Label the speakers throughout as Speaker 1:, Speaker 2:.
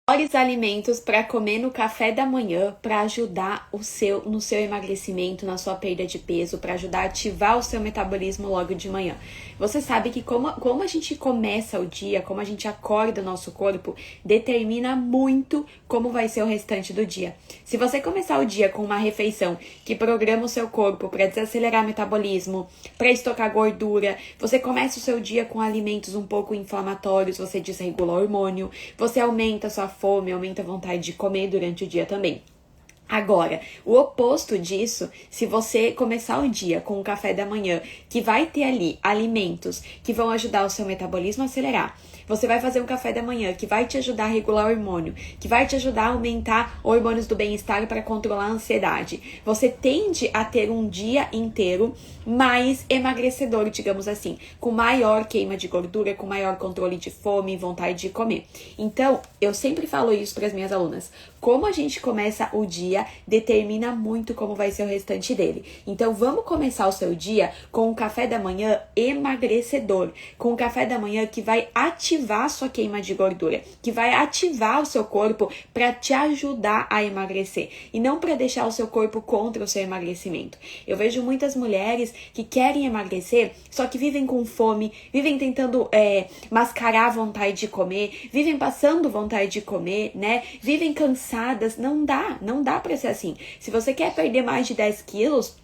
Speaker 1: Melhores alimentos para comer no café da manhã para ajudar no seu emagrecimento, na sua perda de peso, para ajudar a ativar o seu metabolismo logo de manhã. Você sabe que como a gente começa o dia, como a gente acorda o nosso corpo, determina muito como vai ser o restante do dia. Se você começar o dia com uma refeição que programa o seu corpo para desacelerar o metabolismo, para estocar gordura, você começa o seu dia com alimentos um pouco inflamatórios, você desregula o hormônio, você aumenta a sua fome, aumenta a vontade de comer durante o dia também. Agora, o oposto disso, se você começar o dia com um café da manhã que vai ter ali alimentos que vão ajudar o seu metabolismo a acelerar, você vai fazer um café da manhã que vai te ajudar a regular o hormônio, que vai te ajudar a aumentar hormônios do bem-estar para controlar a ansiedade. Você tende a ter um dia inteiro mais emagrecedor, digamos assim, com maior queima de gordura, com maior controle de fome e vontade de comer. Então, eu sempre falo isso para as minhas alunas. Como a gente começa o dia determina muito como vai ser o restante dele. Então, vamos começar o seu dia com um café da manhã emagrecedor, com um café da manhã que vai ativar a sua queima de gordura, que vai ativar o seu corpo para te ajudar a emagrecer e não para deixar o seu corpo contra o seu emagrecimento. Eu vejo muitas mulheres que querem emagrecer, só que vivem com fome, vivem tentando mascarar a vontade de comer, vivem passando vontade de comer, né? Vivem cansadas. Não dá pra ser assim. Se você quer perder mais de 10 quilos,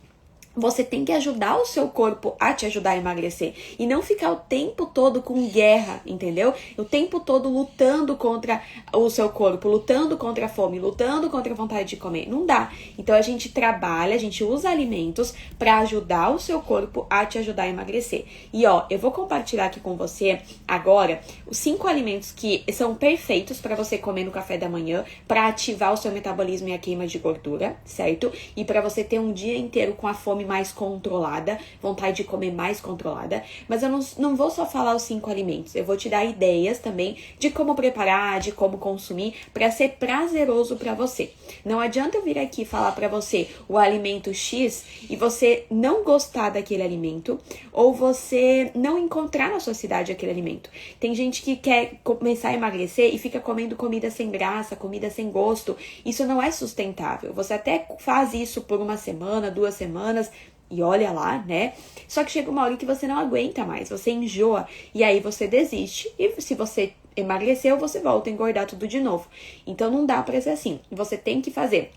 Speaker 1: você tem que ajudar o seu corpo a te ajudar a emagrecer. E não ficar o tempo todo com guerra, entendeu? O tempo todo lutando contra o seu corpo, lutando contra a fome, lutando contra a vontade de comer. Não dá. Então a gente trabalha, a gente usa alimentos para ajudar o seu corpo a te ajudar a emagrecer. E ó, eu vou compartilhar aqui com você agora os 5 alimentos que são perfeitos para você comer no café da manhã, para ativar o seu metabolismo e a queima de gordura, certo? E para você ter um dia inteiro com a fome mais controlada, vontade de comer mais controlada, mas eu não vou só falar os 5 alimentos, eu vou te dar ideias também de como preparar, de como consumir, para ser prazeroso para você. Não adianta eu vir aqui falar para você o alimento X e você não gostar daquele alimento, ou você não encontrar na sua cidade aquele alimento. Tem gente que quer começar a emagrecer e fica comendo comida sem graça, comida sem gosto. Isso não é sustentável. Você até faz isso por uma semana, 2 semanas, e olha lá, né? Só que chega uma hora que você não aguenta mais, você enjoa, e aí você desiste, e se você emagreceu, você volta a engordar tudo de novo. Então não dá pra ser assim, você tem que fazer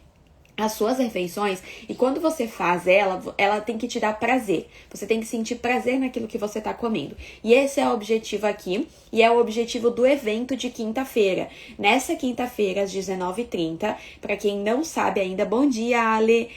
Speaker 1: as suas refeições, e quando você faz ela tem que te dar prazer. Você tem que sentir prazer naquilo que você tá comendo. E esse é o objetivo aqui, e é o objetivo do evento de quinta-feira. Nessa quinta-feira, às 19h30, para quem não sabe ainda, bom dia, Ale!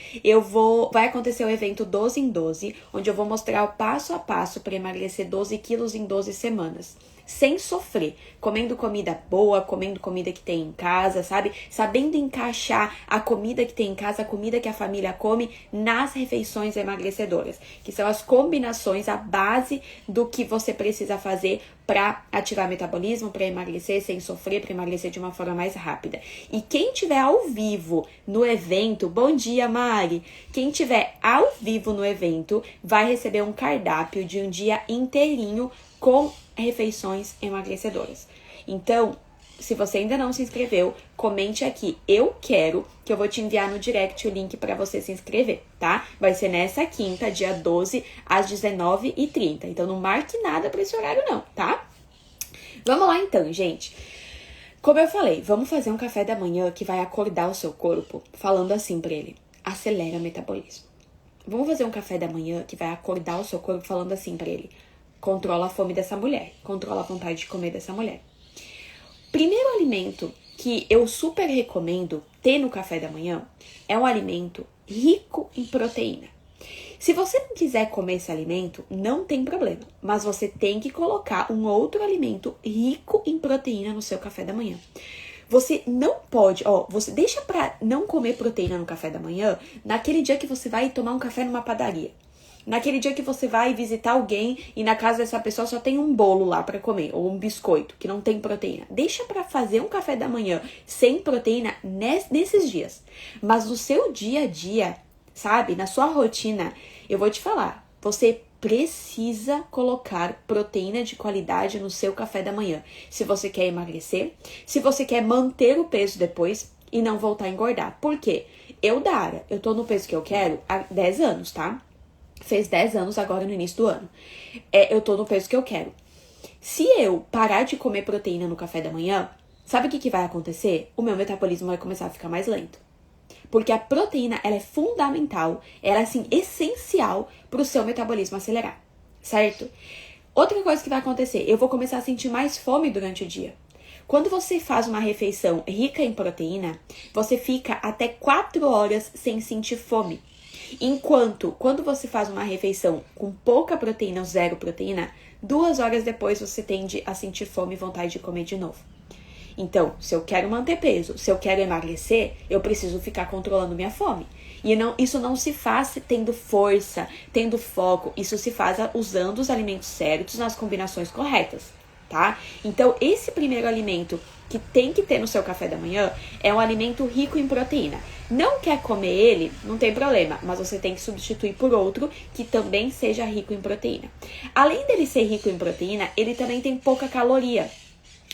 Speaker 1: Vai acontecer o evento 12 em 12, onde eu vou mostrar o passo a passo para emagrecer 12 quilos em 12 semanas. Sem sofrer, comendo comida boa, comendo comida que tem em casa, sabe? Sabendo encaixar a comida que tem em casa, a comida que a família come nas refeições emagrecedoras, que são as combinações, a base do que você precisa fazer para ativar o metabolismo, para emagrecer sem sofrer, para emagrecer de uma forma mais rápida. E quem tiver ao vivo no evento, bom dia, Mari! Quem tiver ao vivo no evento vai receber um cardápio de um dia inteirinho com refeições emagrecedoras. Então, se você ainda não se inscreveu, comente aqui, eu quero, que eu vou te enviar no direct o link para você se inscrever, tá? Vai ser nessa quinta, dia 12, às 19h30. Então, não marque nada para esse horário não, tá? Vamos lá então, gente. Como eu falei, vamos fazer um café da manhã que vai acordar o seu corpo, falando assim pra ele, acelera o metabolismo. Vamos fazer um café da manhã que vai acordar o seu corpo, falando assim pra ele, controla a fome dessa mulher, controla a vontade de comer dessa mulher. Primeiro alimento que eu super recomendo ter no café da manhã é um alimento rico em proteína. Se você não quiser comer esse alimento, não tem problema, mas você tem que colocar um outro alimento rico em proteína no seu café da manhã. Você não pode, você deixa pra não comer proteína no café da manhã naquele dia que você vai tomar um café numa padaria. Naquele dia que você vai visitar alguém e na casa dessa pessoa só tem um bolo lá pra comer, ou um biscoito, que não tem proteína. Deixa pra fazer um café da manhã sem proteína nesses dias. Mas no seu dia a dia, sabe, na sua rotina, eu vou te falar, você precisa colocar proteína de qualidade no seu café da manhã. Se você quer emagrecer, se você quer manter o peso depois e não voltar a engordar. Por quê? Dara, eu tô no peso que eu quero há 10 anos, tá? Fez 10 anos agora no início do ano. Eu tô no peso que eu quero. Se eu parar de comer proteína no café da manhã, sabe o que vai acontecer? O meu metabolismo vai começar a ficar mais lento. Porque a proteína, ela é fundamental, ela é, assim, essencial para o seu metabolismo acelerar, certo? Outra coisa que vai acontecer, eu vou começar a sentir mais fome durante o dia. Quando você faz uma refeição rica em proteína, você fica até 4 horas sem sentir fome. Enquanto, quando você faz uma refeição com pouca proteína ou zero proteína, 2 horas depois você tende a sentir fome e vontade de comer de novo. Então, se eu quero manter peso, se eu quero emagrecer, eu preciso ficar controlando minha fome. E isso não se faz tendo força, tendo foco. Isso se faz usando os alimentos certos nas combinações corretas, tá? Então, esse primeiro alimento que tem que ter no seu café da manhã é um alimento rico em proteína. Não quer comer ele? Não tem problema, mas você tem que substituir por outro que também seja rico em proteína. Além dele ser rico em proteína, ele também tem pouca caloria.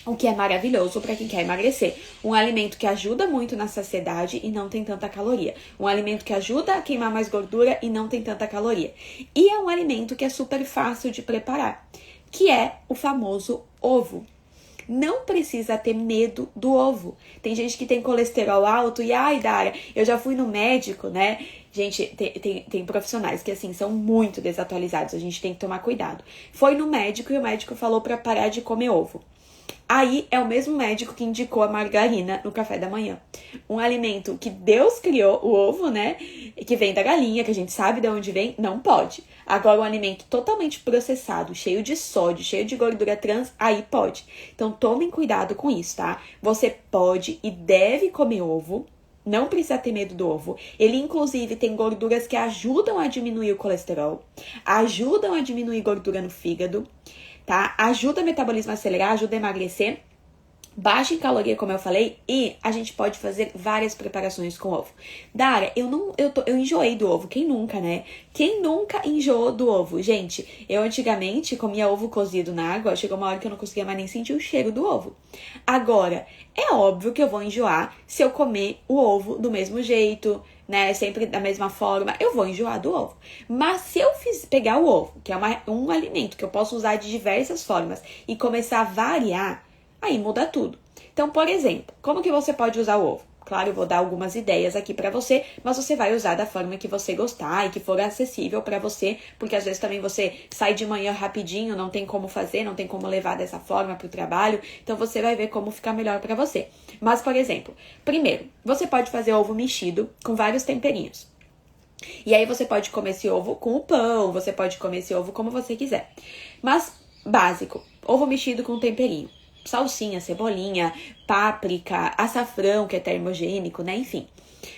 Speaker 1: O que é maravilhoso para quem quer emagrecer. Um alimento que ajuda muito na saciedade e não tem tanta caloria. Um alimento que ajuda a queimar mais gordura e não tem tanta caloria. E é um alimento que é super fácil de preparar, que é o famoso ovo. Não precisa ter medo do ovo. Tem gente que tem colesterol alto e, ai, Dara, eu já fui no médico, né? Gente, tem profissionais que, assim, são muito desatualizados. A gente tem que tomar cuidado. Foi no médico e o médico falou para parar de comer ovo. Aí é o mesmo médico que indicou a margarina no café da manhã. Um alimento que Deus criou, o ovo, né? Que vem da galinha, que a gente sabe de onde vem, não pode. Agora, um alimento totalmente processado, cheio de sódio, cheio de gordura trans, aí pode. Então, tomem cuidado com isso, tá? Você pode e deve comer ovo. Não precisa ter medo do ovo. Ele, inclusive, tem gorduras que ajudam a diminuir o colesterol, ajudam a diminuir gordura no fígado, tá? Ajuda o metabolismo a acelerar, ajuda a emagrecer, baixa em caloria, como eu falei, e a gente pode fazer várias preparações com ovo. Dara, eu enjoei do ovo. Quem nunca, né? Quem nunca enjoou do ovo? Gente, eu antigamente comia ovo cozido na água, chegou uma hora que eu não conseguia mais nem sentir o cheiro do ovo. Agora, é óbvio que eu vou enjoar se eu comer o ovo do mesmo jeito, né, sempre da mesma forma, eu vou enjoar do ovo. Mas se eu pegar o ovo, que é um alimento que eu posso usar de diversas formas, e começar a variar, aí muda tudo. Então, por exemplo, como que você pode usar o ovo? Claro, eu vou dar algumas ideias aqui pra você, mas você vai usar da forma que você gostar e que for acessível pra você, porque às vezes também você sai de manhã rapidinho, não tem como fazer, não tem como levar dessa forma pro trabalho, então você vai ver como ficar melhor pra você. Mas, por exemplo, primeiro, você pode fazer ovo mexido com vários temperinhos. E aí você pode comer esse ovo com o pão, você pode comer esse ovo como você quiser. Mas, básico, ovo mexido com temperinho. Salsinha, cebolinha, páprica, açafrão, que é termogênico, né? Enfim.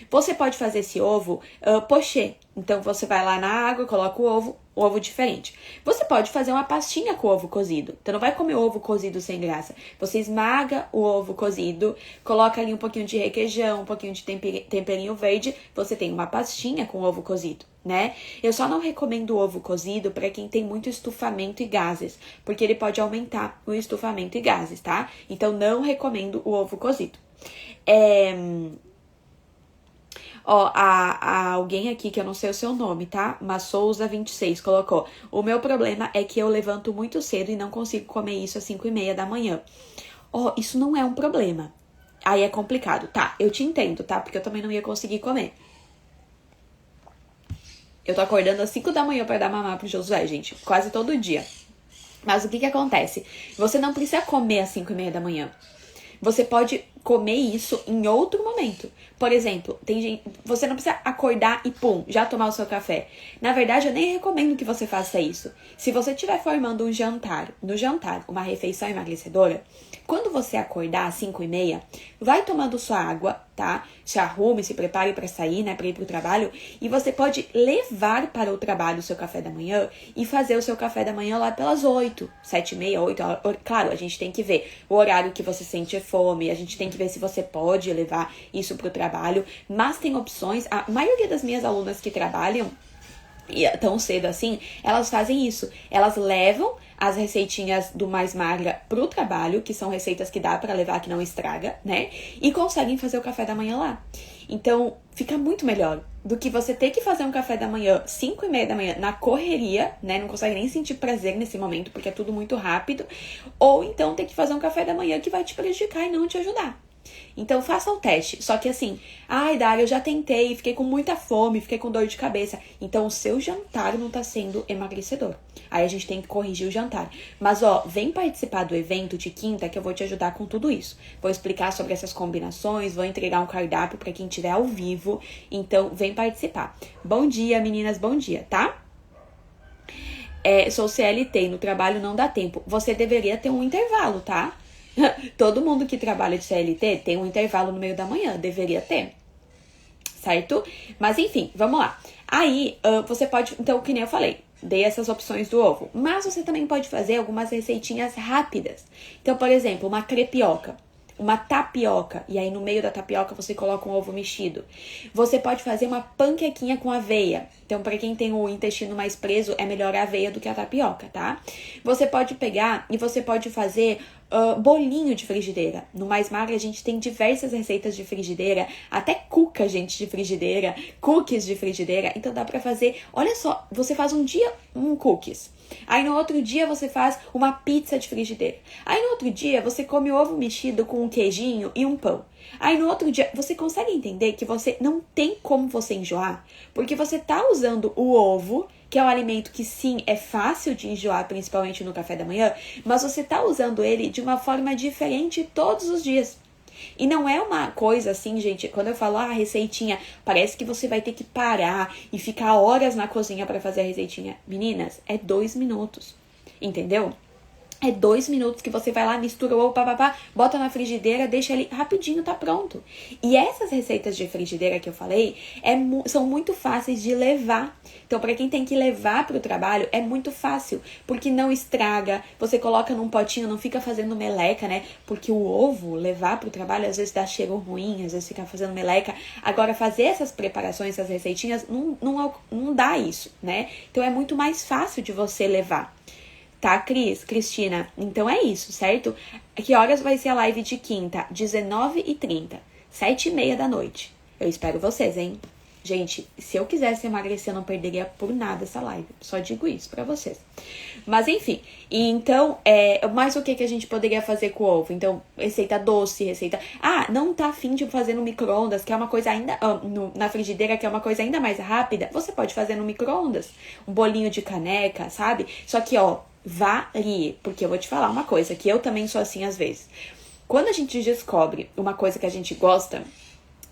Speaker 1: Você pode fazer esse ovo pochê. Então, você vai lá na água, coloca o ovo diferente. Você pode fazer uma pastinha com o ovo cozido. Então, não vai comer ovo cozido sem graça. Você esmaga o ovo cozido, coloca ali um pouquinho de requeijão, um pouquinho de temperinho verde. Você tem uma pastinha com ovo cozido, né? Eu só não recomendo o ovo cozido para quem tem muito estufamento e gases, porque ele pode aumentar o estufamento e gases, tá? Então, não recomendo o ovo cozido. Ó, alguém aqui que eu não sei o seu nome, tá? Mas Souza26 colocou: o meu problema é que eu levanto muito cedo e não consigo comer isso às 5:30 da manhã. Ó, isso não é um problema. Aí é complicado. Tá, eu te entendo, tá? Porque eu também não ia conseguir comer. Eu tô acordando às 5 da manhã pra dar mamar pro Josué, gente. Quase todo dia. Mas o que acontece? Você não precisa comer às 5:30 da manhã. Você pode comer isso em outro momento. Por exemplo, você não precisa acordar e pum, já tomar o seu café. Na verdade, eu nem recomendo que você faça isso. Se você estiver formando no jantar, uma refeição emagrecedora, quando você acordar às 5:30, vai tomando sua água, tá? Se arrume, se prepare para sair, né? Para ir pro trabalho. E você pode levar para o trabalho o seu café da manhã e fazer o seu café da manhã lá pelas 8, 7:30, 8. Claro, a gente tem que ver o horário que você sente fome, a gente tem que ver se você pode levar isso pro trabalho. Mas tem opções. A maioria das minhas alunas que trabalham tão cedo assim, elas fazem isso. Elas levam as receitinhas do Mais Magra pro trabalho, que são receitas que dá pra levar, que não estraga, né? E conseguem fazer o café da manhã lá. Então, fica muito melhor do que você ter que fazer um café da manhã 5:30 da manhã na correria, né? Não consegue nem sentir prazer nesse momento, porque é tudo muito rápido. Ou então ter que fazer um café da manhã que vai te prejudicar e não te ajudar. Então, faça o teste. Só que assim, ai, Dária, eu já tentei, fiquei com muita fome, fiquei com dor de cabeça. Então, o seu jantar não tá sendo emagrecedor. Aí a gente tem que corrigir o jantar. Mas, ó, vem participar do evento de quinta que eu vou te ajudar com tudo isso. Vou explicar sobre essas combinações, vou entregar um cardápio pra quem estiver ao vivo. Então, vem participar. Bom dia, meninas, bom dia, tá? Sou CLT e no trabalho não dá tempo. Você deveria ter um intervalo, tá? Todo mundo que trabalha de CLT tem um intervalo no meio da manhã, deveria ter, certo? Mas enfim, vamos lá. Aí, você pode, então, que nem eu falei, dei essas opções do ovo. Mas você também pode fazer algumas receitinhas rápidas. Então, por exemplo, uma crepioca, uma tapioca, e aí no meio da tapioca você coloca um ovo mexido. Você pode fazer uma panquequinha com aveia. Então, para quem tem o intestino mais preso, é melhor a aveia do que a tapioca, tá? Você pode pegar e você pode fazer bolinho de frigideira. No Mais Magra a gente tem diversas receitas de frigideira, até cuca, gente, de frigideira, cookies de frigideira. Então dá pra fazer, olha só, você faz um dia um cookies. Aí no outro dia você faz uma pizza de frigideira. Aí no outro dia você come ovo mexido com um queijinho e um pão. Aí no outro dia, você consegue entender que você não tem como você enjoar? Porque você tá usando o ovo, que é um alimento que sim, é fácil de enjoar, principalmente no café da manhã, mas você tá usando ele de uma forma diferente todos os dias. E não é uma coisa assim, gente, quando eu falo, receitinha, parece que você vai ter que parar e ficar horas na cozinha pra fazer a receitinha. Meninas, é 2 minutos, entendeu? É 2 minutos que você vai lá, mistura o ovo, bota na frigideira, deixa ele rapidinho, tá pronto. E essas receitas de frigideira que eu falei, são muito fáceis de levar. Então, pra quem tem que levar pro trabalho, é muito fácil, porque não estraga, você coloca num potinho, não fica fazendo meleca, né? Porque o ovo, levar pro trabalho, às vezes dá cheiro ruim, às vezes fica fazendo meleca. Agora, fazer essas preparações, essas receitinhas, não dá isso, né? Então, é muito mais fácil de você levar. Tá, Cristina? Então é isso, certo? Que horas vai ser a live de quinta? 19h30, 7:30 da noite. Eu espero vocês, hein? Gente, se eu quisesse emagrecer, eu não perderia por nada essa live. Só digo isso pra vocês. Mas enfim, então, mais o que a gente poderia fazer com o ovo? Então, receita doce, receita... não tá afim de fazer no micro-ondas, que é uma coisa ainda... na frigideira, que é uma coisa ainda mais rápida. Você pode fazer no micro-ondas. Um bolinho de caneca, sabe? Só que, varie. Porque eu vou te falar uma coisa, que eu também sou assim às vezes. Quando a gente descobre uma coisa que a gente gosta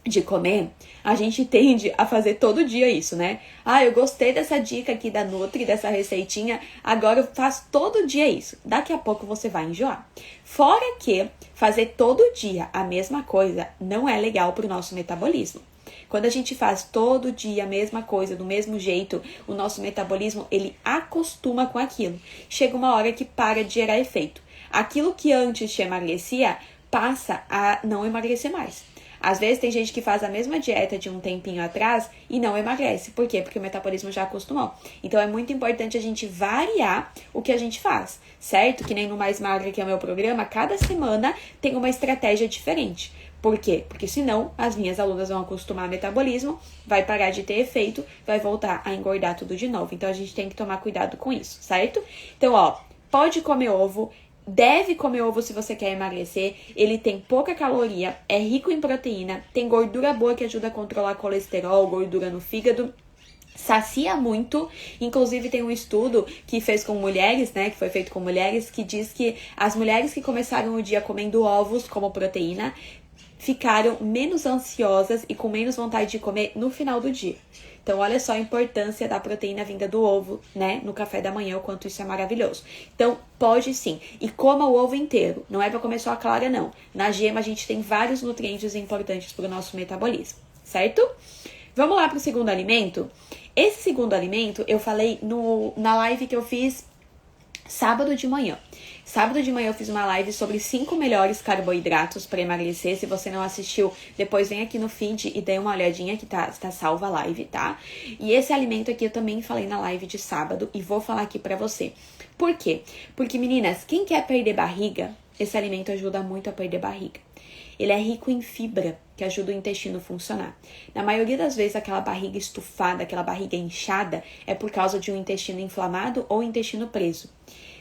Speaker 1: de comer, a gente tende a fazer todo dia isso, né? Eu gostei dessa dica aqui da Nutri, dessa receitinha, agora eu faço todo dia isso. Daqui a pouco você vai enjoar. Fora que fazer todo dia a mesma coisa não é legal pro nosso metabolismo. Quando a gente faz todo dia a mesma coisa, do mesmo jeito, o nosso metabolismo, ele acostuma com aquilo. Chega uma hora que para de gerar efeito. Aquilo que antes te emagrecia, passa a não emagrecer mais. Às vezes tem gente que faz a mesma dieta de um tempinho atrás e não emagrece. Por quê? Porque o metabolismo já acostumou. Então é muito importante a gente variar o que a gente faz, certo? Que nem no Mais Magra, que é o meu programa, cada semana tem uma estratégia diferente. Por quê? Porque senão as minhas alunas vão acostumar ao metabolismo, vai parar de ter efeito, vai voltar a engordar tudo de novo. Então a gente tem que tomar cuidado com isso, certo? Então, pode comer ovo. Deve comer ovo se você quer emagrecer. Ele tem pouca caloria, é rico em proteína, tem gordura boa que ajuda a controlar colesterol, gordura no fígado. Sacia muito, inclusive tem um estudo que fez com mulheres, né, que foi feito com mulheres, que diz que as mulheres que começaram o dia comendo ovos como proteína ficaram menos ansiosas e com menos vontade de comer no final do dia. Então, olha só a importância da proteína vinda do ovo, né, no café da manhã, o quanto isso é maravilhoso. Então, pode sim. E coma o ovo inteiro. Não é para comer só a clara, não. Na gema, a gente tem vários nutrientes importantes para o nosso metabolismo, certo? Vamos lá para o segundo alimento? Esse segundo alimento, eu falei na live que eu fiz Sábado de manhã. Sábado de manhã eu fiz uma live sobre 5 melhores carboidratos para emagrecer. Se você não assistiu, depois vem aqui no feed e dê uma olhadinha que tá salva a live, tá? E esse alimento aqui eu também falei na live de sábado e vou falar aqui pra você. Por quê? Porque, meninas, quem quer perder barriga, esse alimento ajuda muito a perder barriga. Ele é rico em fibra, que ajuda o intestino a funcionar. Na maioria das vezes, aquela barriga estufada, aquela barriga inchada, é por causa de um intestino inflamado ou intestino preso.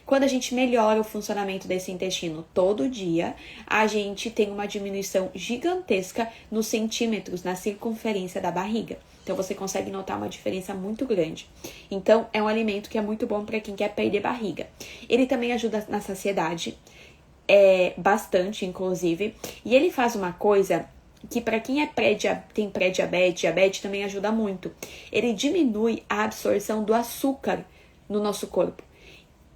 Speaker 1: Quando a gente melhora o funcionamento desse intestino todo dia, a gente tem uma diminuição gigantesca nos centímetros, na circunferência da barriga. Então, você consegue notar uma diferença muito grande. Então, é um alimento que é muito bom para quem quer perder barriga. Ele também ajuda na saciedade, bastante, inclusive. E ele faz uma coisa que para quem tem pré-diabetes, diabetes, também ajuda muito. Ele diminui a absorção do açúcar no nosso corpo.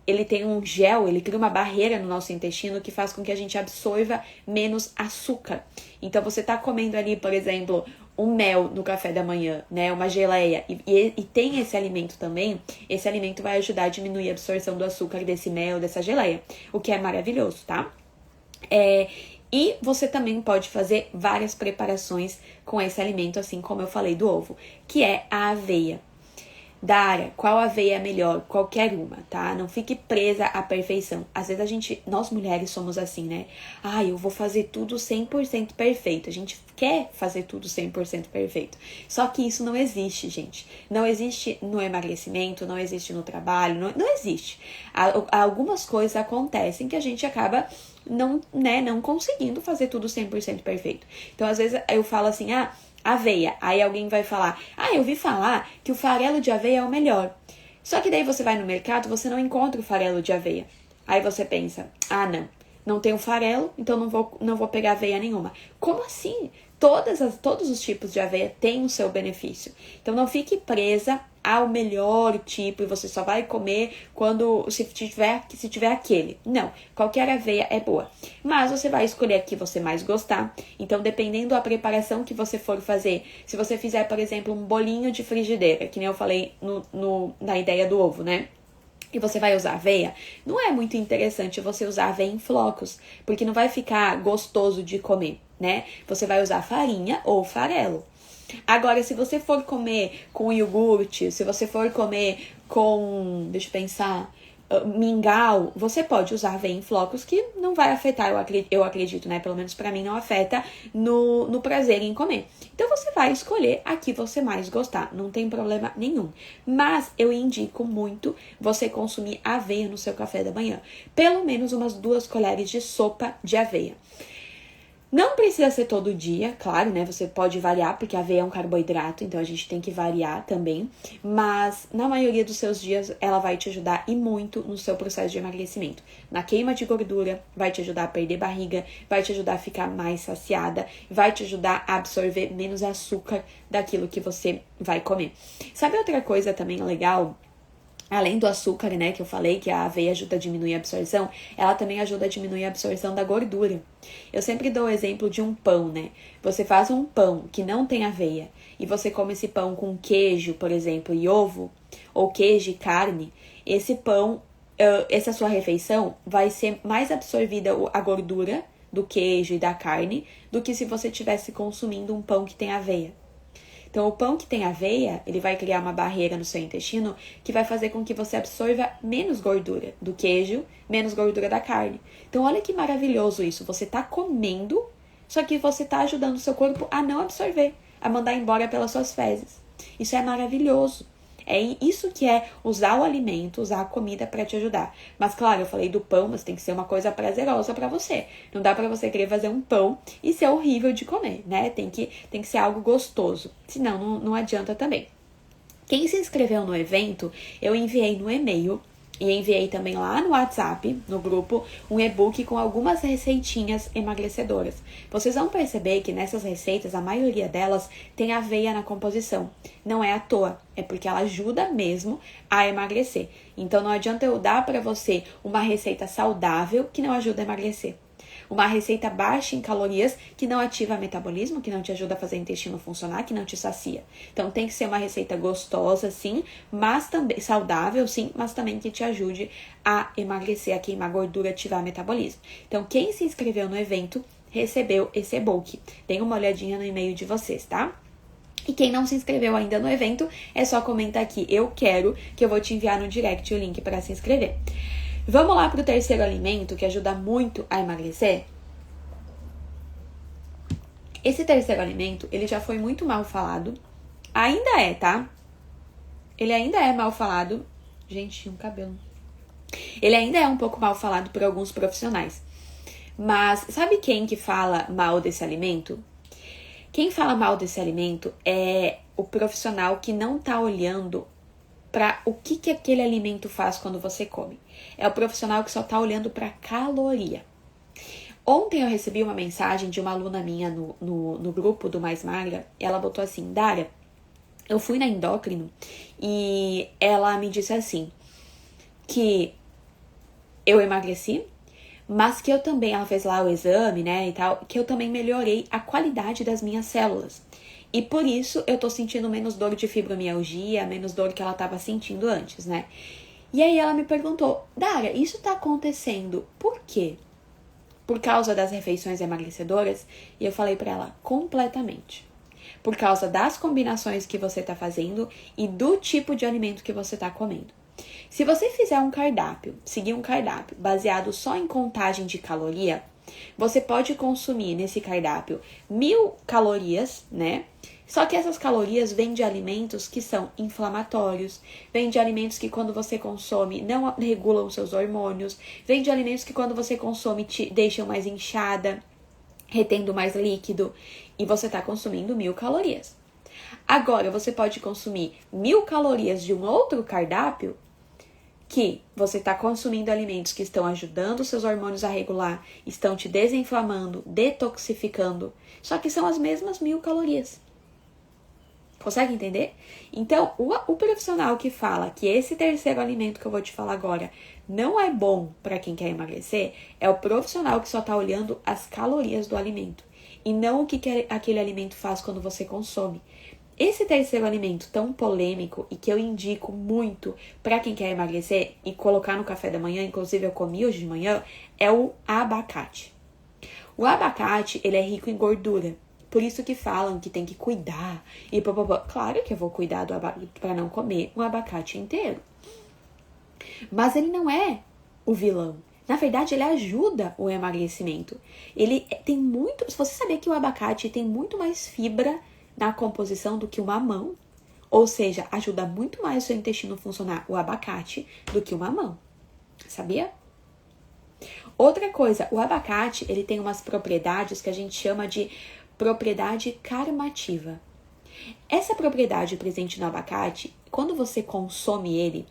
Speaker 1: Ele tem um gel, ele cria uma barreira no nosso intestino que faz com que a gente absorva menos açúcar. Então, você tá comendo ali, por exemplo, um mel no café da manhã, né? Uma geleia, e tem esse alimento também, esse alimento vai ajudar a diminuir a absorção do açúcar desse mel, dessa geleia, o que é maravilhoso, tá? E você também pode fazer várias preparações com esse alimento, assim como eu falei do ovo, que é a aveia. Dara, qual aveia é melhor? Qualquer uma, tá? Não fique presa à perfeição. Às vezes nós mulheres somos assim, né? Eu vou fazer tudo 100% perfeito. A gente quer fazer tudo 100% perfeito. Só que isso não existe, gente. Não existe no emagrecimento, não existe no trabalho, não existe. Algumas coisas acontecem que a gente acaba não conseguindo fazer tudo 100% perfeito. Então, às vezes eu falo assim, aveia. Aí alguém vai falar, eu vi falar que o farelo de aveia é o melhor. Só que daí você vai no mercado, você não encontra o farelo de aveia. Aí você pensa, não tem o farelo, então não vou pegar aveia nenhuma. Como assim? Todos os tipos de aveia têm o seu benefício. Então não fique presa ao melhor tipo e você só vai comer se tiver aquele. Não, qualquer aveia é boa. Mas você vai escolher a que você mais gostar. Então, dependendo da preparação que você for fazer, se você fizer, por exemplo, um bolinho de frigideira, que nem eu falei na ideia do ovo, né? E você vai usar aveia, não é muito interessante você usar aveia em flocos, porque não vai ficar gostoso de comer, né? Você vai usar farinha ou farelo. Agora, se você for comer com iogurte, se você for comer com, mingau, você pode usar aveia em flocos que não vai afetar, eu acredito, né? Pelo menos pra mim não afeta no prazer em comer. Então, você vai escolher a que você mais gostar, não tem problema nenhum. Mas eu indico muito você consumir aveia no seu café da manhã. Pelo menos umas 2 colheres de sopa de aveia. Não precisa ser todo dia, claro, né? Você pode variar, porque a aveia é um carboidrato, então a gente tem que variar também. Mas na maioria dos seus dias, ela vai te ajudar e muito no seu processo de emagrecimento. Na queima de gordura, vai te ajudar a perder barriga, vai te ajudar a ficar mais saciada, vai te ajudar a absorver menos açúcar daquilo que você vai comer. Sabe outra coisa também legal? Além do açúcar, né, que eu falei que a aveia ajuda a diminuir a absorção, ela também ajuda a diminuir a absorção da gordura. Eu sempre dou o exemplo de um pão, né? Você faz um pão que não tem aveia e você come esse pão com queijo, por exemplo, e ovo, ou queijo e carne, esse pão, essa sua refeição vai ser mais absorvida a gordura do queijo e da carne do que se você estivesse consumindo um pão que tem aveia. Então, o pão que tem aveia, ele vai criar uma barreira no seu intestino que vai fazer com que você absorva menos gordura do queijo, menos gordura da carne. Então, olha que maravilhoso isso. Você tá comendo, só que você tá ajudando o seu corpo a não absorver, a mandar embora pelas suas fezes. Isso é maravilhoso. É isso que é usar o alimento, usar a comida para te ajudar. Mas claro, eu falei do pão, mas tem que ser uma coisa prazerosa para você. Não dá para você querer fazer um pão e ser horrível de comer, né? Tem que ser algo gostoso. Senão, não adianta também. Quem se inscreveu no evento, eu enviei no e-mail e enviei também lá no WhatsApp, no grupo, um e-book com algumas receitinhas emagrecedoras. Vocês vão perceber que nessas receitas, a maioria delas tem aveia na composição. Não é à toa, é porque ela ajuda mesmo a emagrecer. Então não adianta eu dar para você uma receita saudável que não ajuda a emagrecer. Uma receita baixa em calorias que não ativa o metabolismo, que não te ajuda a fazer o intestino funcionar, que não te sacia. Então tem que ser uma receita gostosa, sim, mas também saudável, sim, mas também que te ajude a emagrecer, a queimar gordura, ativar o metabolismo. Então quem se inscreveu no evento recebeu esse e-book. Dê uma olhadinha no e-mail de vocês, tá? E quem não se inscreveu ainda no evento, é só comentar aqui, eu quero, que eu vou te enviar no direct o link para se inscrever. Vamos lá para o terceiro alimento que ajuda muito a emagrecer? Esse terceiro alimento, ele já foi muito mal falado. Ainda é, tá? Ele ainda é mal falado. Gente, um cabelo. Ele ainda é um pouco mal falado por alguns profissionais. Mas sabe quem que fala mal desse alimento? Quem fala mal desse alimento é o profissional que não tá olhando para o que aquele alimento faz quando você come. É o profissional que só tá olhando para caloria. Ontem eu recebi uma mensagem de uma aluna minha no grupo do Mais Magra. Ela botou assim, Dara, eu fui na endócrino e ela me disse assim, que eu emagreci, mas que eu também, ela fez lá o exame, né, e tal, que eu também melhorei a qualidade das minhas células. E por isso eu tô sentindo menos dor de fibromialgia, menos dor que ela tava sentindo antes, né? E aí ela me perguntou, Dara, isso tá acontecendo por quê? Por causa das refeições emagrecedoras? E eu falei pra ela, completamente. Por causa das combinações que você tá fazendo e do tipo de alimento que você tá comendo. Se você fizer um cardápio, seguir um cardápio baseado só em contagem de caloria, você pode consumir nesse cardápio 1.000 calorias, né? Só que essas calorias vêm de alimentos que são inflamatórios, vêm de alimentos que quando você consome não regulam os seus hormônios, vêm de alimentos que quando você consome te deixam mais inchada, retendo mais líquido, e você está consumindo 1.000 calorias. Agora, você pode consumir 1.000 calorias de um outro cardápio que você está consumindo alimentos que estão ajudando os seus hormônios a regular, estão te desinflamando, detoxificando, só que são as mesmas 1.000 calorias. Consegue entender? Então, o profissional que fala que esse terceiro alimento que eu vou te falar agora não é bom para quem quer emagrecer, é o profissional que só está olhando as calorias do alimento e não o que aquele alimento faz quando você consome. Esse terceiro alimento tão polêmico e que eu indico muito para quem quer emagrecer e colocar no café da manhã, inclusive eu comi hoje de manhã, é o abacate. O abacate, ele é rico em gordura. Por isso que falam que tem que cuidar e papapá. Claro que eu vou cuidar do abacate para não comer um abacate inteiro. Mas ele não é o vilão. Na verdade, ele ajuda o emagrecimento. Ele tem muito... Se você sabia que o abacate tem muito mais fibra na composição do que o mamão, ou seja, ajuda muito mais o seu intestino funcionar o abacate do que o mamão. Sabia? Outra coisa, o abacate, ele tem umas propriedades que a gente chama de propriedade karmativa. Essa propriedade presente no abacate, quando você consome ele,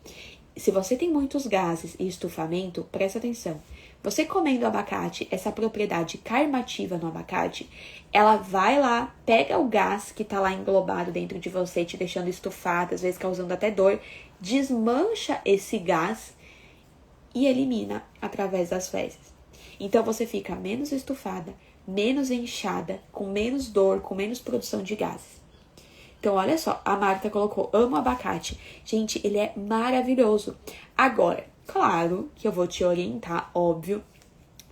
Speaker 1: se você tem muitos gases e estufamento, presta atenção. Você comendo abacate, essa propriedade karmativa no abacate, ela vai lá, pega o gás que tá lá englobado dentro de você, te deixando estufada, às vezes causando até dor, desmancha esse gás e elimina através das fezes. Então você fica menos estufada, menos inchada, com menos dor, com menos produção de gases. Então, olha só, a Marta colocou, amo abacate. Gente, ele é maravilhoso. Agora, claro que eu vou te orientar, óbvio,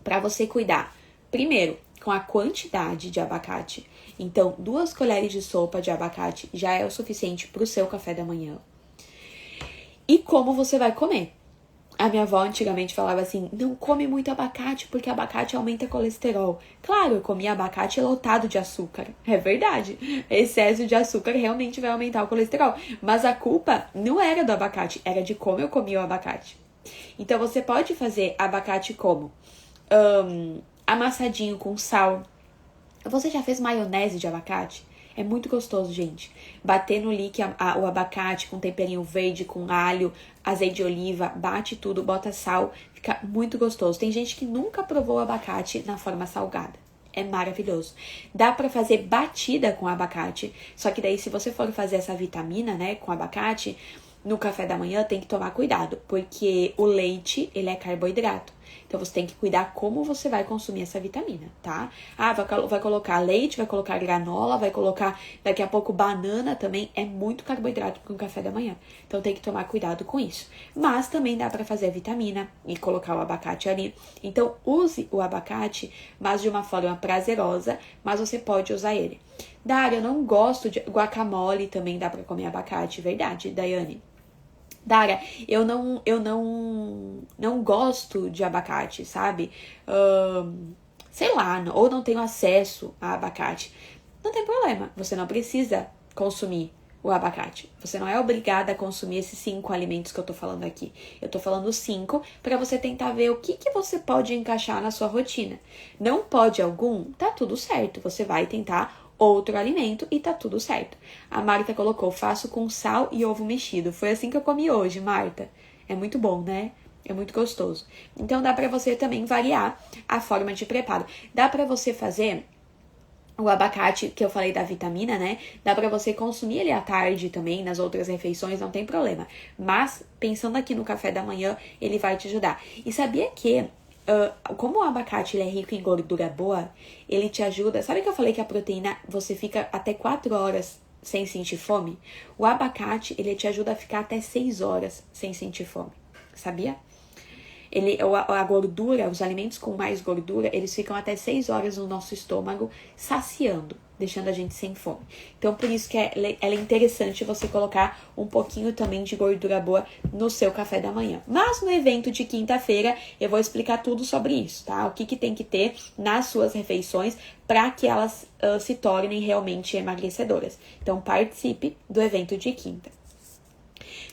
Speaker 1: para você cuidar. Primeiro, com a quantidade de abacate. Então, 2 colheres de sopa de abacate já é o suficiente para o seu café da manhã. E como você vai comer. A minha avó antigamente falava assim, não come muito abacate porque abacate aumenta colesterol. Claro, eu comia abacate lotado de açúcar. É verdade. Excesso de açúcar realmente vai aumentar o colesterol. Mas a culpa não era do abacate, era de como eu comia o abacate. Então você pode fazer abacate como? Amassadinho com sal. Você já fez maionese de abacate? É muito gostoso, gente. Bater no lique o abacate com temperinho verde, com alho, azeite de oliva, bate tudo, bota sal, fica muito gostoso. Tem gente que nunca provou o abacate na forma salgada. É maravilhoso. Dá pra fazer batida com abacate, só que daí se você for fazer essa vitamina, né, com abacate, no café da manhã tem que tomar cuidado, porque o leite, ele é carboidrato. Então, você tem que cuidar como você vai consumir essa vitamina, tá? Vai colocar leite, vai colocar granola, vai colocar daqui a pouco banana também. É muito carboidrato para um café da manhã. Então, tem que tomar cuidado com isso. Mas também dá para fazer a vitamina e colocar o abacate ali. Então, use o abacate, mas de uma forma prazerosa, mas você pode usar ele. Dara, eu não gosto de guacamole, também dá para comer abacate, verdade, Daiane? Dara, eu não gosto de abacate, sabe? Sei lá, ou não tenho acesso a abacate. Não tem problema, você não precisa consumir o abacate. Você não é obrigada a consumir esses 5 alimentos que eu tô falando aqui. Eu tô falando 5 para você tentar ver o que você pode encaixar na sua rotina. Não pode algum? Tá tudo certo. Você vai tentar outro alimento e tá tudo certo. A Marta colocou, faço com sal e ovo mexido. Foi assim que eu comi hoje, Marta. É muito bom, né? É muito gostoso. Então dá pra você também variar a forma de preparo. Dá pra você fazer o abacate, que eu falei da vitamina, né? Dá pra você consumir ele à tarde também, nas outras refeições, não tem problema. Mas, pensando aqui no café da manhã, ele vai te ajudar. E sabia que, como o abacate ele é rico em gordura boa, ele te ajuda... Sabe que eu falei que a proteína, você fica até 4 horas sem sentir fome? O abacate, ele te ajuda a ficar até 6 horas sem sentir fome. Sabia? A gordura, os alimentos com mais gordura, eles ficam até 6 horas no nosso estômago, saciando, deixando a gente sem fome. Então, por isso que ela é interessante você colocar um pouquinho também de gordura boa no seu café da manhã. Mas no evento de quinta-feira, eu vou explicar tudo sobre isso, tá? O que tem que ter nas suas refeições para que elas se tornem realmente emagrecedoras. Então, participe do evento de quinta.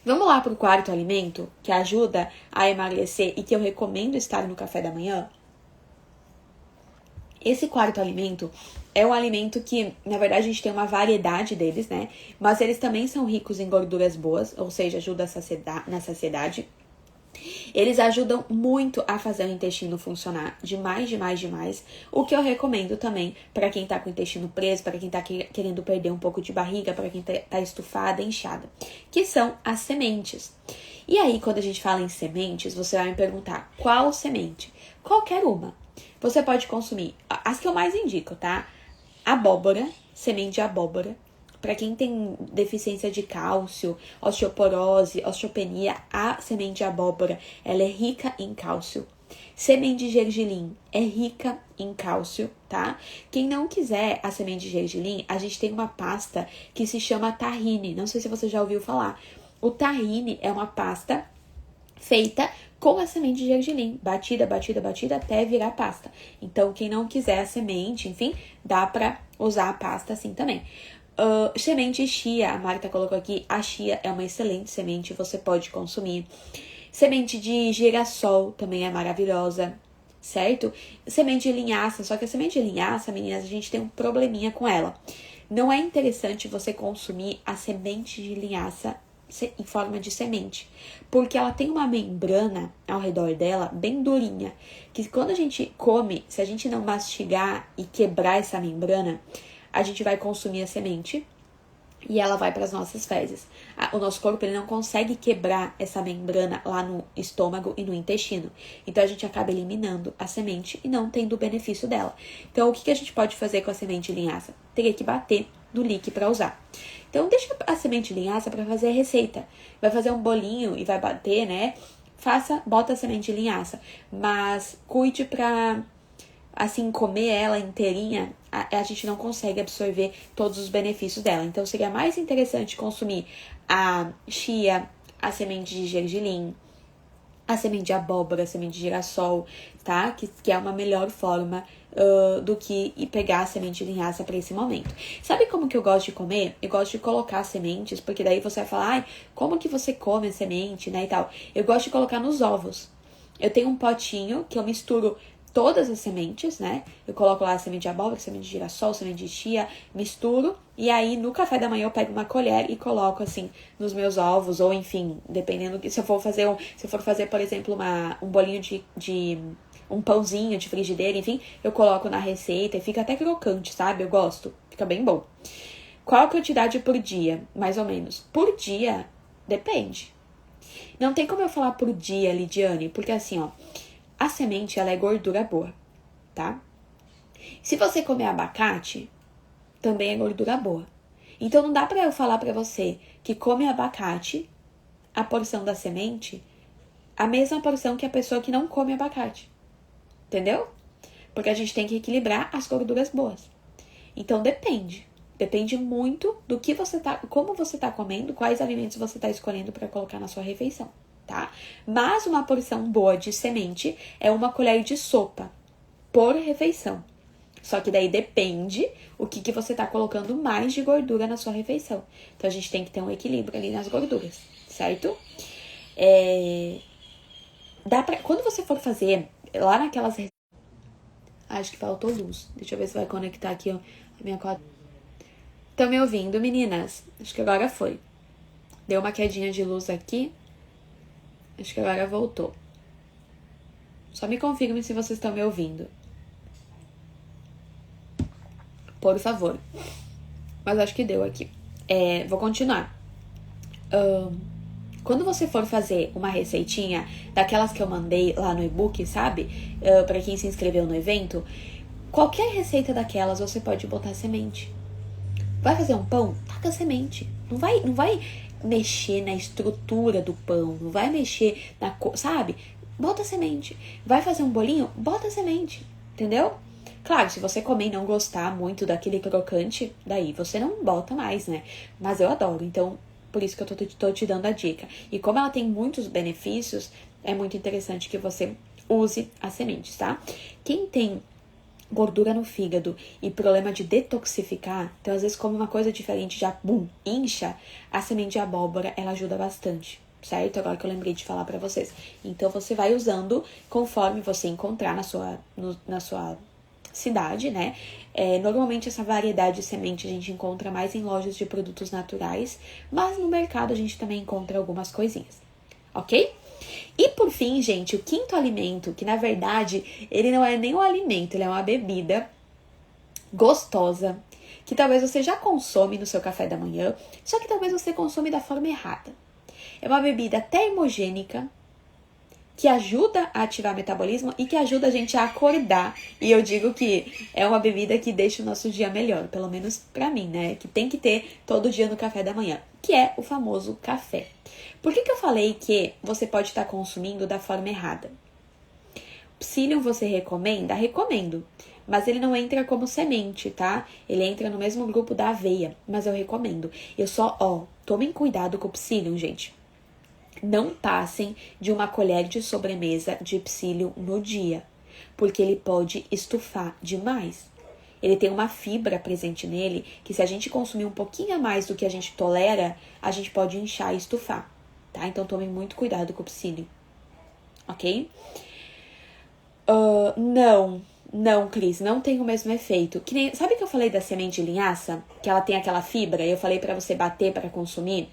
Speaker 1: Vamos lá para o quarto alimento que ajuda a emagrecer e que eu recomendo estar no café da manhã? Esse quarto alimento é um alimento que, na verdade, a gente tem uma variedade deles, né? Mas eles também são ricos em gorduras boas, ou seja, ajuda na saciedade. Eles ajudam muito a fazer o intestino funcionar demais. O que eu recomendo também para quem tá com o intestino preso, para quem tá querendo perder um pouco de barriga, para quem tá estufada, inchada, que são as sementes. E aí, quando a gente fala em sementes, você vai me perguntar, qual semente? Qualquer uma. Você pode consumir as que eu mais indico, tá? Abóbora, semente de abóbora. Para quem tem deficiência de cálcio, osteoporose, osteopenia, a semente de abóbora, ela é rica em cálcio. Semente de gergelim é rica em cálcio, tá? Quem não quiser a semente de gergelim, a gente tem uma pasta que se chama tahine. Não sei se você já ouviu falar. O tahine é uma pasta feita com a semente de gergelim, batida até virar pasta. Então, quem não quiser a semente, enfim, dá pra usar a pasta assim também. Semente chia, a Marta colocou aqui, a chia é uma excelente semente, você pode consumir. Semente de girassol também é maravilhosa, certo? Semente de linhaça, só que a semente de linhaça, meninas, a gente tem um probleminha com ela. Não é interessante você consumir a semente de linhaça em forma de semente, porque ela tem uma membrana ao redor dela bem durinha, que quando a gente come, se a gente não mastigar e quebrar essa membrana, a gente vai consumir a semente e ela vai para as nossas fezes. O nosso corpo ele não consegue quebrar essa membrana lá no estômago e no intestino. Então, a gente acaba eliminando a semente e não tendo o benefício dela. Então, o que a gente pode fazer com a semente de linhaça? Teria que bater no lique para usar. Então, deixa a semente de linhaça para fazer a receita. Vai fazer um bolinho e vai bater, né? Bota a semente de linhaça. Mas cuide para... assim, comer ela inteirinha, a gente não consegue absorver todos os benefícios dela. Então, seria mais interessante consumir a chia, a semente de gergelim, a semente de abóbora, a semente de girassol, tá? Que é uma melhor forma do que pegar a semente de linhaça para esse momento. Sabe como que eu gosto de comer? Eu gosto de colocar sementes, porque daí você vai falar, ai, como que você come a semente, né, e tal. Eu gosto de colocar nos ovos. Eu tenho um potinho que eu misturo todas as sementes, né? Eu coloco lá a semente de abóbora, semente de girassol, semente de chia, misturo. E aí, no café da manhã, eu pego uma colher e coloco, assim, nos meus ovos. Ou, enfim, dependendo... Se eu for fazer, por exemplo, um bolinho de um pãozinho de frigideira, enfim, eu coloco na receita e fica até crocante, sabe? Eu gosto. Fica bem bom. Qual a quantidade por dia, mais ou menos? Por dia, depende. Não tem como eu falar por dia, Lidiane, porque assim, ó... a semente, ela é gordura boa, tá? Se você comer abacate, também é gordura boa. Então não dá pra eu falar pra você que come abacate, a porção da semente, a mesma porção que a pessoa que não come abacate. Entendeu? Porque a gente tem que equilibrar as gorduras boas. Então depende. Depende muito do que você tá, como você tá comendo, quais alimentos você tá escolhendo para colocar na sua refeição, tá? Mas uma porção boa de semente é uma colher de sopa por refeição. Só que daí depende o que você tá colocando mais de gordura na sua refeição. Então a gente tem que ter um equilíbrio ali nas gorduras, certo? Quando você for fazer lá naquelas... Acho que faltou luz. Deixa eu ver se vai conectar aqui ó, a minha quadra. Estão me ouvindo, meninas? Acho que agora foi. Deu uma quedinha de luz aqui. Acho que agora voltou. Só me confirme se vocês estão me ouvindo. Por favor. Mas acho que deu aqui. Vou continuar. Quando você for fazer uma receitinha daquelas que eu mandei lá no e-book, sabe? Pra quem se inscreveu no evento, qualquer receita daquelas você pode botar semente. Vai fazer um pão? Taca semente. Não vai mexer na estrutura do pão, não vai mexer na cor, sabe? Bota semente. Vai fazer um bolinho? Bota semente. Entendeu? Claro, se você comer e não gostar muito daquele crocante, daí você não bota mais, né? Mas eu adoro, então por isso que eu tô te dando a dica. E como ela tem muitos benefícios, é muito interessante que você use as sementes, tá? Quem tem gordura no fígado e problema de detoxificar, então às vezes come uma coisa diferente, já incha, a semente de abóbora, ela ajuda bastante, certo? Agora que eu lembrei de falar pra vocês. Então você vai usando conforme você encontrar na sua cidade, né? Normalmente essa variedade de semente a gente encontra mais em lojas de produtos naturais, mas no mercado a gente também encontra algumas coisinhas, ok? E por fim, gente, o quinto alimento, que na verdade ele não é nem um alimento, ele é uma bebida gostosa, que talvez você já consome no seu café da manhã, só que talvez você consome da forma errada. É uma bebida termogênica, que ajuda a ativar o metabolismo e que ajuda a gente a acordar. E eu digo que é uma bebida que deixa o nosso dia melhor, pelo menos pra mim, né? Que tem que ter todo dia no café da manhã, que é o famoso café. Por que eu falei que você pode estar consumindo da forma errada? Psyllium você recomenda? Recomendo. Mas ele não entra como semente, tá? Ele entra no mesmo grupo da aveia, mas eu recomendo. Tomem cuidado com o Psyllium, gente. Não passem de uma colher de sobremesa de psyllium no dia, porque ele pode estufar demais. Ele tem uma fibra presente nele que se a gente consumir um pouquinho a mais do que a gente tolera, a gente pode inchar e estufar, tá? Então tomem muito cuidado com o psyllium, ok? Não, Cris, não tem o mesmo efeito. Sabe que eu falei da semente de linhaça? Que ela tem aquela fibra e eu falei pra você bater para consumir?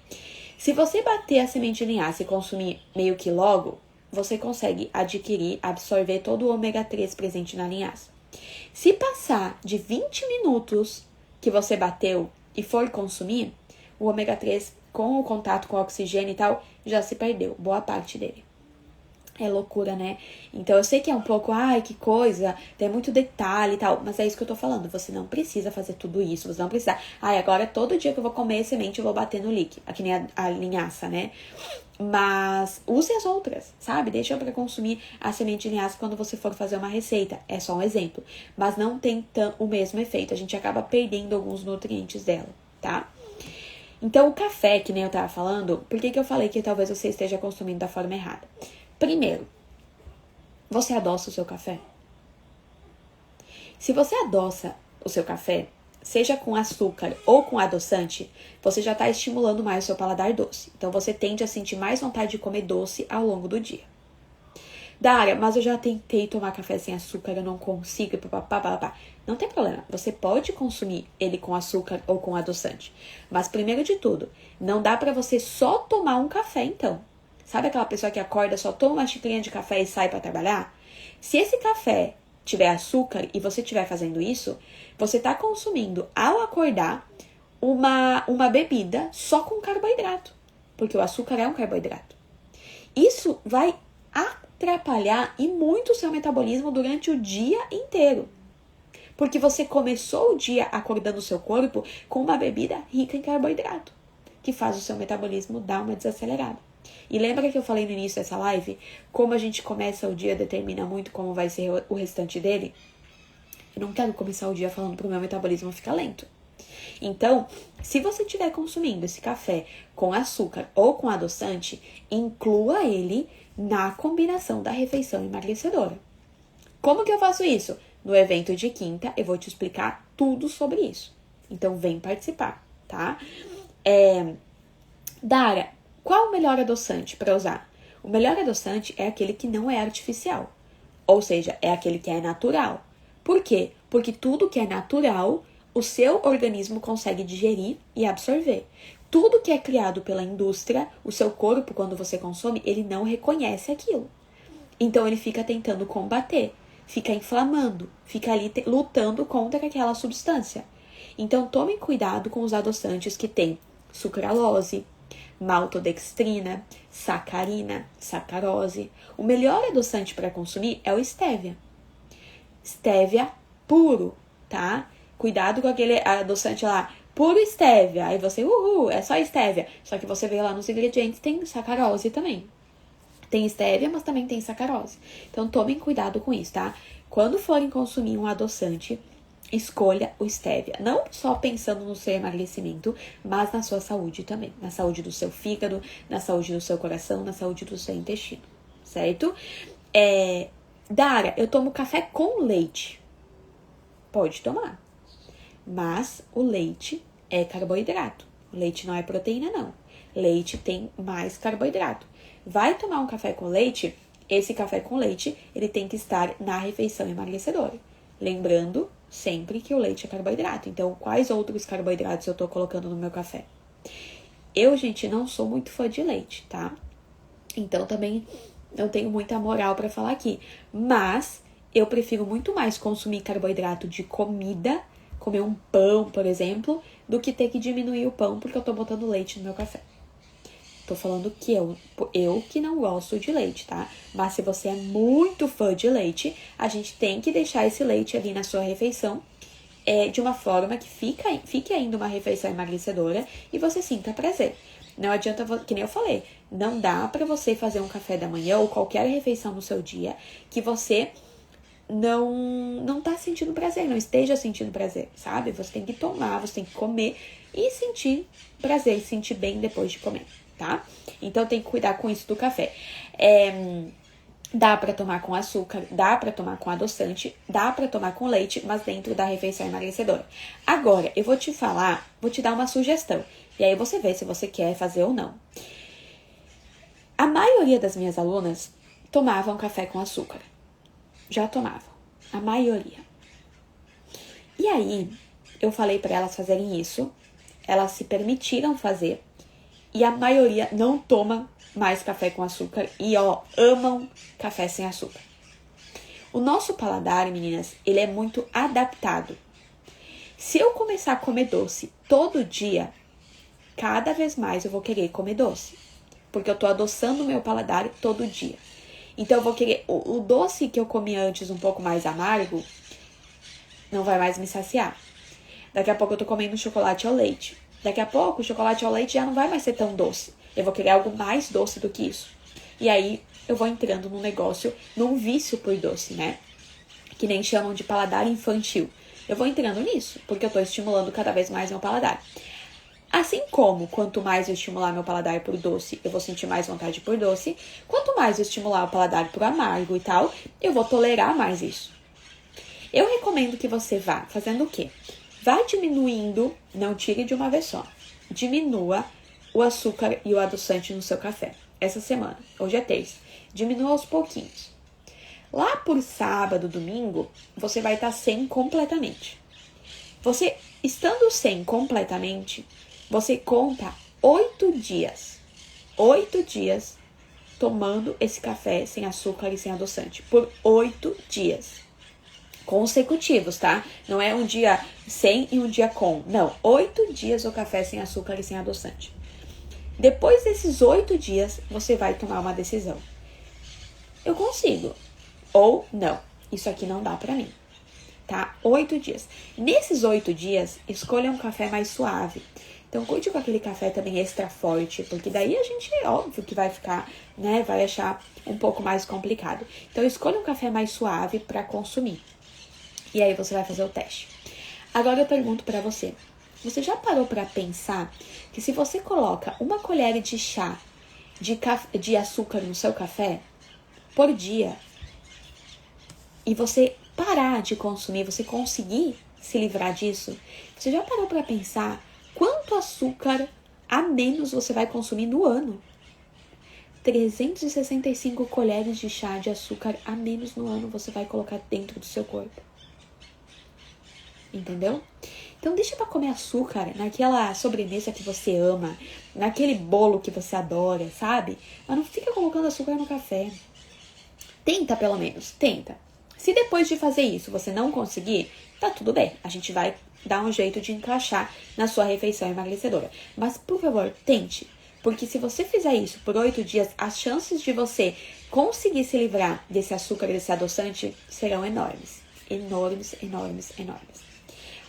Speaker 1: Se você bater a semente de linhaça e consumir meio que logo, você consegue absorver todo o ômega 3 presente na linhaça. Se passar de 20 minutos que você bateu e for consumir, o ômega 3 com o contato com o oxigênio e tal, já se perdeu, boa parte dele. É loucura, né? Então eu sei que é um pouco, que coisa, tem muito detalhe e tal, mas é isso que eu tô falando, você não precisa fazer tudo isso, você não precisa, agora todo dia que eu vou comer semente eu vou bater no líquido, aqui nem a linhaça, né? Mas use as outras, sabe? Deixa pra consumir a semente de linhaça quando você for fazer uma receita, é só um exemplo, mas não tem o mesmo efeito, a gente acaba perdendo alguns nutrientes dela, tá? Então o café, que nem eu tava falando, por que eu falei que talvez você esteja consumindo da forma errada? Primeiro, você adoça o seu café? Se você adoça o seu café, seja com açúcar ou com adoçante, você já está estimulando mais o seu paladar doce. Então, você tende a sentir mais vontade de comer doce ao longo do dia. Dara, mas eu já tentei tomar café sem açúcar, eu não consigo, papapá. Não tem problema, você pode consumir ele com açúcar ou com adoçante. Mas, primeiro de tudo, não dá para você só tomar um café, então. Sabe aquela pessoa que acorda, só toma uma xicrinha de café e sai para trabalhar? Se esse café tiver açúcar e você estiver fazendo isso, você está consumindo, ao acordar, uma bebida só com carboidrato. Porque o açúcar é um carboidrato. Isso vai atrapalhar e muito o seu metabolismo durante o dia inteiro. Porque você começou o dia acordando o seu corpo com uma bebida rica em carboidrato, que faz o seu metabolismo dar uma desacelerada. E lembra que eu falei no início dessa live, como a gente começa o dia determina muito como vai ser o restante dele? Eu não quero começar o dia falando pro meu metabolismo ficar lento. Então, se você estiver consumindo esse café com açúcar ou com adoçante, inclua ele na combinação da refeição emagrecedora. Como que eu faço isso? No evento de quinta, eu vou te explicar tudo sobre isso. Então, vem participar, tá? Dara, qual o melhor adoçante para usar? O melhor adoçante é aquele que não é artificial. Ou seja, é aquele que é natural. Por quê? Porque tudo que é natural, o seu organismo consegue digerir e absorver. Tudo que é criado pela indústria, o seu corpo, quando você consome, ele não reconhece aquilo. Então, ele fica tentando combater, fica inflamando, fica ali lutando contra aquela substância. Então, tome cuidado com os adoçantes que têm sucralose, maltodextrina, sacarina, sacarose. O melhor adoçante para consumir é o stevia. Stevia puro, tá? Cuidado com aquele adoçante lá, puro stevia. Aí você, é só stevia. Só que você vê lá nos ingredientes, tem sacarose também. Tem stevia, mas também tem sacarose. Então, tomem cuidado com isso, tá? Quando forem consumir um adoçante, escolha o stevia. Não só pensando no seu emagrecimento, mas na sua saúde também. Na saúde do seu fígado, na saúde do seu coração, na saúde do seu intestino, certo? Dara, eu tomo café com leite. Pode tomar. Mas o leite é carboidrato. O leite não é proteína, não. Leite tem mais carboidrato. Vai tomar um café com leite, esse café com leite, ele tem que estar na refeição emagrecedora. Lembrando sempre que o leite é carboidrato. Então, quais outros carboidratos eu tô colocando no meu café? Eu, gente, não sou muito fã de leite, tá? Então, também não tenho muita moral pra falar aqui. Mas, eu prefiro muito mais consumir carboidrato de comida, comer um pão, por exemplo, do que ter que diminuir o pão porque eu tô botando leite no meu café. Tô falando que eu que não gosto de leite, tá? Mas se você é muito fã de leite, a gente tem que deixar esse leite ali na sua refeição de uma forma que fique ainda uma refeição emagrecedora e você sinta prazer. Não adianta, que nem eu falei, não dá pra você fazer um café da manhã ou qualquer refeição no seu dia que você não tá sentindo prazer, não esteja sentindo prazer, sabe? Você tem que tomar, você tem que comer e sentir prazer, e sentir bem depois de comer, tá? Então, tem que cuidar com isso do café. Dá pra tomar com açúcar, dá pra tomar com adoçante, dá pra tomar com leite, mas dentro da refeição emagrecedora. Agora, eu vou te dar uma sugestão. E aí você vê se você quer fazer ou não. A maioria das minhas alunas tomavam café com açúcar. Já tomavam. A maioria. E aí, eu falei pra elas fazerem isso. Elas se permitiram fazer. E a maioria não toma mais café com açúcar. E, amam café sem açúcar. O nosso paladar, meninas, ele é muito adaptado. Se eu começar a comer doce todo dia, cada vez mais eu vou querer comer doce. Porque eu tô adoçando o meu paladar todo dia. Então, eu vou querer... O doce que eu comi antes, um pouco mais amargo, não vai mais me saciar. Daqui a pouco eu tô comendo chocolate ao leite. Daqui a pouco, o chocolate ao leite já não vai mais ser tão doce. Eu vou querer algo mais doce do que isso. E aí, eu vou entrando num negócio, num vício por doce, né? Que nem chamam de paladar infantil. Eu vou entrando nisso, porque eu tô estimulando cada vez mais meu paladar. Assim como, quanto mais eu estimular meu paladar por doce, eu vou sentir mais vontade por doce. Quanto mais eu estimular o paladar por amargo e tal, eu vou tolerar mais isso. Eu recomendo que você vá fazendo o quê? Vá diminuindo, não tire de uma vez só. Diminua o açúcar e o adoçante no seu café. Essa semana, hoje é terça. Diminua aos pouquinhos. Lá por sábado, domingo, você vai estar sem completamente. Você, estando sem completamente, você conta 8 dias. 8 dias tomando esse café sem açúcar e sem adoçante. Por 8 dias. Consecutivos, tá? Não é um dia sem e um dia com. Não, 8 dias o café sem açúcar e sem adoçante. Depois desses 8 dias, você vai tomar uma decisão. eu consigo. Ou não, isso aqui não dá pra mim. Tá? 8 dias. Nesses 8 dias, escolha um café mais suave. Então, cuide com aquele café também extra forte, porque daí a gente, óbvio que vai ficar, né, vai achar um pouco mais complicado. Então, escolha um café mais suave para consumir. E aí você vai fazer o teste. Agora eu pergunto para você. Você já parou para pensar que se você coloca uma colher de chá de açúcar no seu café por dia e você parar de consumir, você conseguir se livrar disso, você já parou para pensar quanto açúcar a menos você vai consumir no ano? 365 colheres de chá de açúcar a menos no ano você vai colocar dentro do seu corpo. Entendeu? Então deixa pra comer açúcar naquela sobremesa que você ama, naquele bolo que você adora, sabe? Mas não fica colocando açúcar no café. Tenta pelo menos, tenta. Se depois de fazer isso você não conseguir, tá tudo bem. A gente vai dar um jeito de encaixar na sua refeição emagrecedora. Mas, por favor, tente. Porque se você fizer isso por 8 dias, as chances de você conseguir se livrar desse açúcar, desse adoçante, serão enormes. Enormes, enormes, enormes.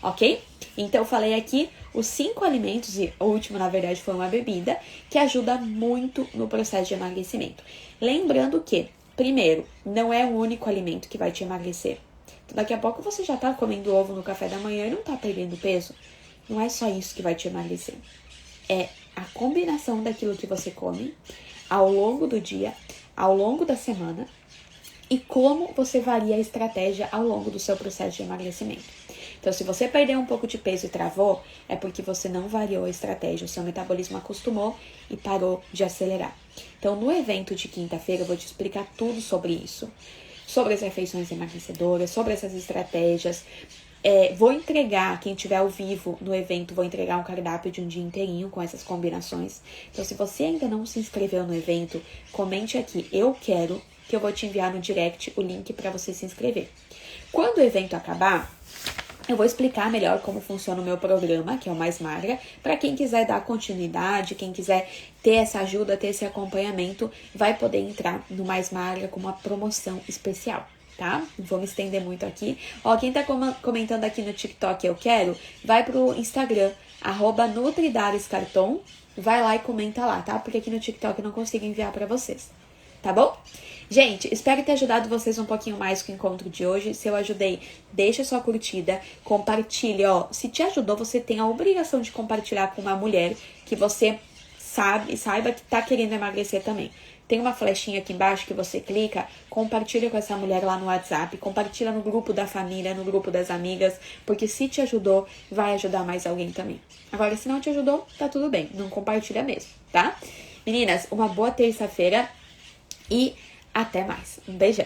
Speaker 1: Ok? Então, eu falei aqui os 5 alimentos, e o último, na verdade, foi uma bebida, que ajuda muito no processo de emagrecimento. Lembrando que, primeiro, não é o único alimento que vai te emagrecer. Então, daqui a pouco você já tá comendo ovo no café da manhã e não tá perdendo peso. Não é só isso que vai te emagrecer. É a combinação daquilo que você come ao longo do dia, ao longo da semana, e como você varia a estratégia ao longo do seu processo de emagrecimento. Então, se você perdeu um pouco de peso e travou, é porque você não variou a estratégia, o seu metabolismo acostumou e parou de acelerar. Então, no evento de quinta-feira, eu vou te explicar tudo sobre isso, sobre as refeições emagrecedoras, sobre essas estratégias. Vou entregar, quem estiver ao vivo no evento, vou entregar um cardápio de um dia inteirinho com essas combinações. Então, se você ainda não se inscreveu no evento, comente aqui, eu quero, que eu vou te enviar no direct o link para você se inscrever. Quando o evento acabar, eu vou explicar melhor como funciona o meu programa, que é o Mais Magra, para quem quiser dar continuidade, quem quiser ter essa ajuda, ter esse acompanhamento, vai poder entrar no Mais Magra com uma promoção especial, tá? Não vou me estender muito aqui. Ó, quem tá comentando aqui no TikTok, eu quero, vai pro Instagram, @NutriDaresCarton, vai lá e comenta lá, tá? Porque aqui no TikTok eu não consigo enviar para vocês, tá bom? Gente, espero ter ajudado vocês um pouquinho mais com o encontro de hoje. Se eu ajudei, deixa sua curtida, compartilha, ó. Se te ajudou, você tem a obrigação de compartilhar com uma mulher que você saiba que tá querendo emagrecer também. Tem uma flechinha aqui embaixo que você clica, compartilha com essa mulher lá no WhatsApp, compartilha no grupo da família, no grupo das amigas, porque se te ajudou, vai ajudar mais alguém também. Agora, se não te ajudou, tá tudo bem, não compartilha mesmo, tá? Meninas, uma boa terça-feira e até mais. Um beijão.